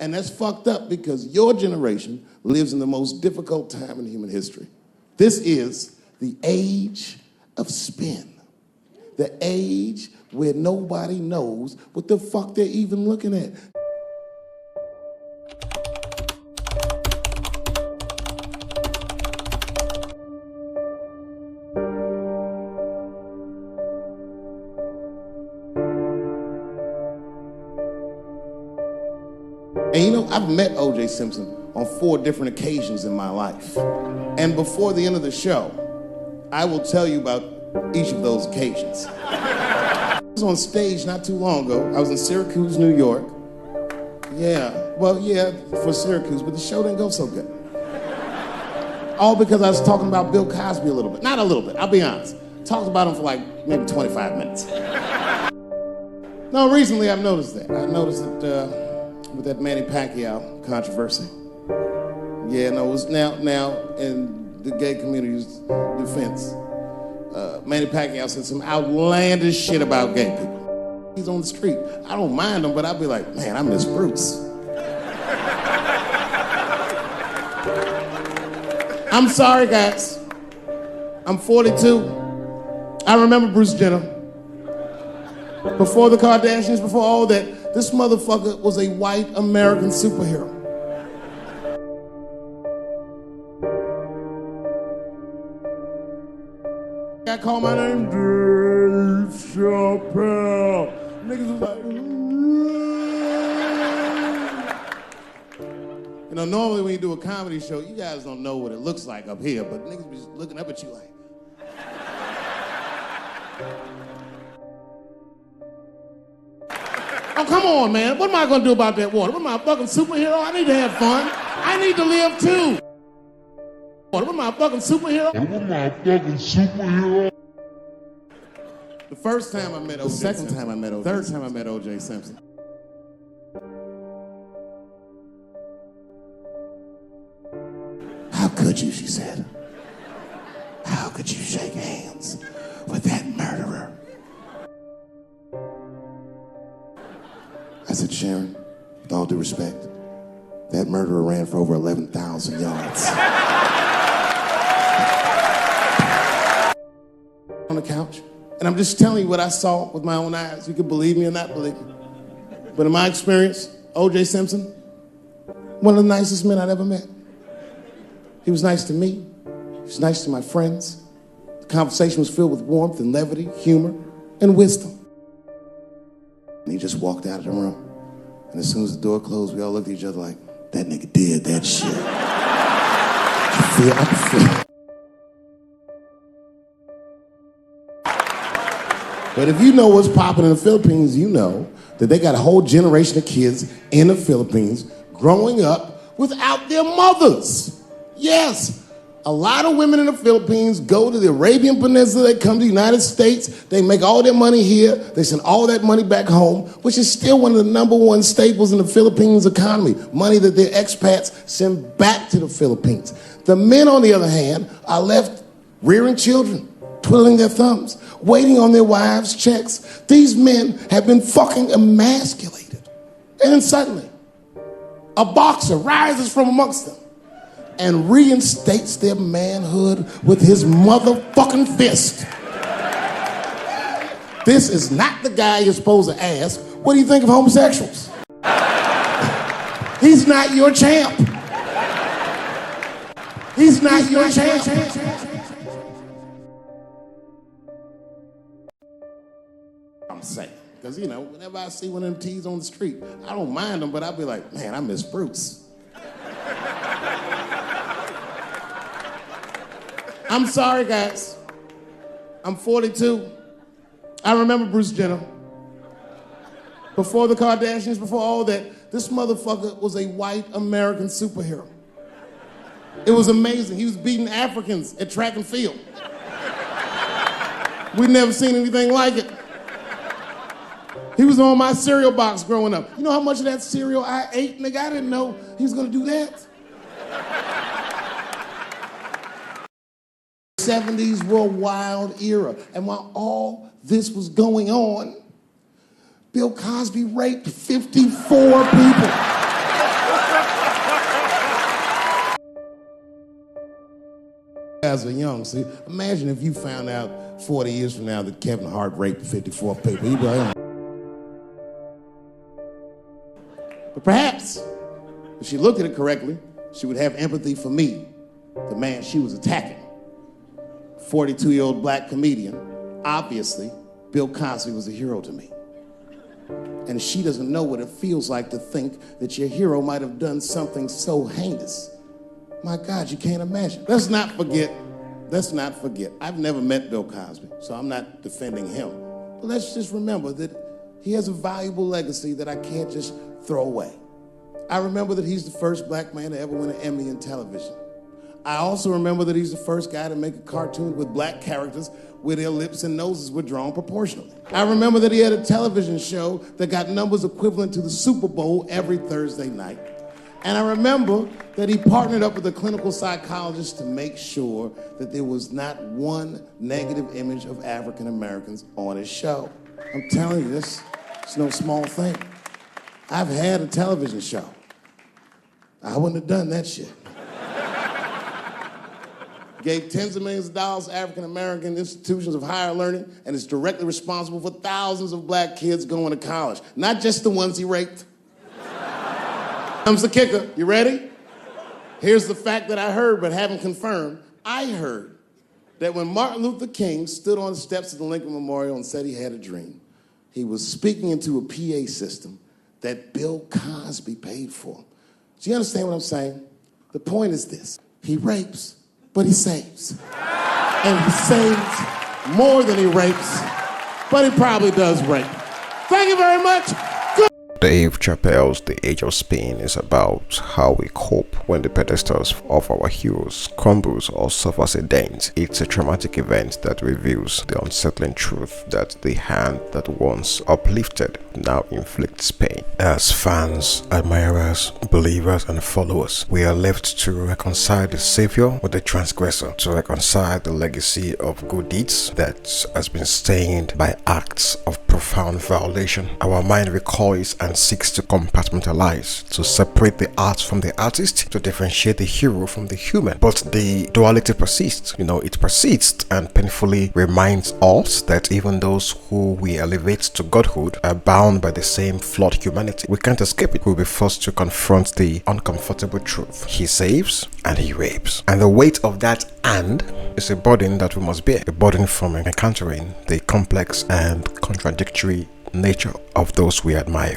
And that's fucked up because your generation lives in the most difficult time in human history. This is the age of spin. The age where nobody knows what the fuck they're even looking at. And you know, I've met OJ Simpson on 4 different occasions in my life. And before the end of the show, I will tell you about each of those occasions. I was on stage not too long ago. I was in Syracuse, New York. For Syracuse, but the show didn't go so good. All because I was talking about Bill Cosby a little bit. Not a little bit, I'll be honest. Talked about him for like maybe 25 minutes. No, recently I've noticed that. I noticed that with that Manny Pacquiao controversy. Yeah, no, it was now in the gay community's defense. Manny Pacquiao said some outlandish shit about gay people. He's on the street. I don't mind him, but I'll be like, man, I miss Bruce. I'm sorry, guys. I'm 42. I remember Bruce Jenner. Before the Kardashians, before all that, this motherfucker was a white American superhero. I call my name Dave Chappelle. Niggas was like, you know, normally when you do a comedy show, you guys don't know what it looks like up here, but niggas be looking up at you like. Oh, come on, man. What am I gonna do about that water? What am I, a fucking superhero? I need to have fun. I need to live too. What am I, a fucking superhero? The first time I met OJ Simpson. The second time I met OJ Simpson. Third time I met OJ Simpson. How could you, she said. How could you shake hands with that murderer? I said, Sharon, with all due respect, that murderer ran for over 11,000 yards. On the couch. And I'm just telling you what I saw with my own eyes. You can believe me or not believe me. But in my experience, OJ Simpson, one of the nicest men I'd ever met. He was nice to me. He was nice to my friends. The conversation was filled with warmth and levity, humor, and wisdom. And he just walked out of the room. And as soon as the door closed, we all looked at each other like, that nigga did that shit. I can feel. But if you know what's popping in the Philippines, you know that they got a whole generation of kids in the Philippines growing up without their mothers. Yes. A lot of women in the Philippines go to the Arabian Peninsula, they come to the United States, they make all their money here, they send all that money back home, which is still one of the #1 staples in the Philippines economy, money that their expats send back to the Philippines. The men, on the other hand, are left rearing children, twiddling their thumbs, waiting on their wives' checks. These men have been fucking emasculated. And then suddenly, a boxer rises from amongst them and reinstates their manhood with his motherfucking fist. This is not the guy you're supposed to ask, what do you think of homosexuals? He's not your champ. He's not your champ. I'm saying, because you know, whenever I see one of them T's on the street, I don't mind them, but I'll be like, man, I miss Bruce. I'm sorry, guys. I'm 42. I remember Bruce Jenner. Before the Kardashians, before all that, this motherfucker was a white American superhero. It was amazing. He was beating Africans at track and field. We'd never seen anything like it. He was on my cereal box growing up. You know how much of that cereal I ate, nigga? I didn't know he was gonna do that. 70s were a wild era. And while all this was going on, Bill Cosby raped 54 people. guys are young. See, imagine if you found out 40 years from now that Kevin Hart raped 54 people. You'd be like, but perhaps, if she looked at it correctly, she would have empathy for me, the man she was attacking. 42-year-old black comedian. Obviously, Bill Cosby was a hero to me. And she doesn't know what it feels like to think that your hero might have done something so heinous. My God, you can't imagine. Let's not forget. I've never met Bill Cosby, so I'm not defending him. But let's just remember that he has a valuable legacy that I can't just throw away. I remember that he's the first black man to ever win an Emmy in television. I also remember that he's the first guy to make a cartoon with black characters where their lips and noses were drawn proportionally. I remember that he had a television show that got numbers equivalent to the Super Bowl every Thursday night. And I remember that he partnered up with a clinical psychologist to make sure that there was not one negative image of African Americans on his show. I'm telling you, this is no small thing. I've had a television show. I wouldn't have done that shit. Gave tens of millions of dollars to African American institutions of higher learning, and is directly responsible for thousands of black kids going to college. Not just the ones he raped. Comes the kicker. You ready? Here's the fact that I heard but haven't confirmed. I heard that when Martin Luther King stood on the steps of the Lincoln Memorial and said he had a dream, he was speaking into a PA system that Bill Cosby paid for. Do you understand what I'm saying? The point is this. He rapes, but he saves. And he saves more than he rapes, but he probably does rape. Thank you very much. Dave Chappelle's The Age of Spin is about how we cope when the pedestals of our heroes crumbles or suffers a dent. It's a traumatic event that reveals the unsettling truth that the hand that once uplifted now inflicts pain. As fans, admirers, believers, and followers, we are left to reconcile the savior with the transgressor, to reconcile the legacy of good deeds that has been stained by acts of profound violation. Our mind recoils and seeks to compartmentalize, to separate the art from the artist, to differentiate the hero from the human. But the duality persists. It persists and painfully reminds us that even those who we elevate to godhood are bound by the same flawed humanity. We can't escape it. We'll be forced to confront the uncomfortable truth. He saves and he rapes. And the weight of that "and" is a burden that we must bear. A burden from encountering the complex and contradictory nature of those we admire.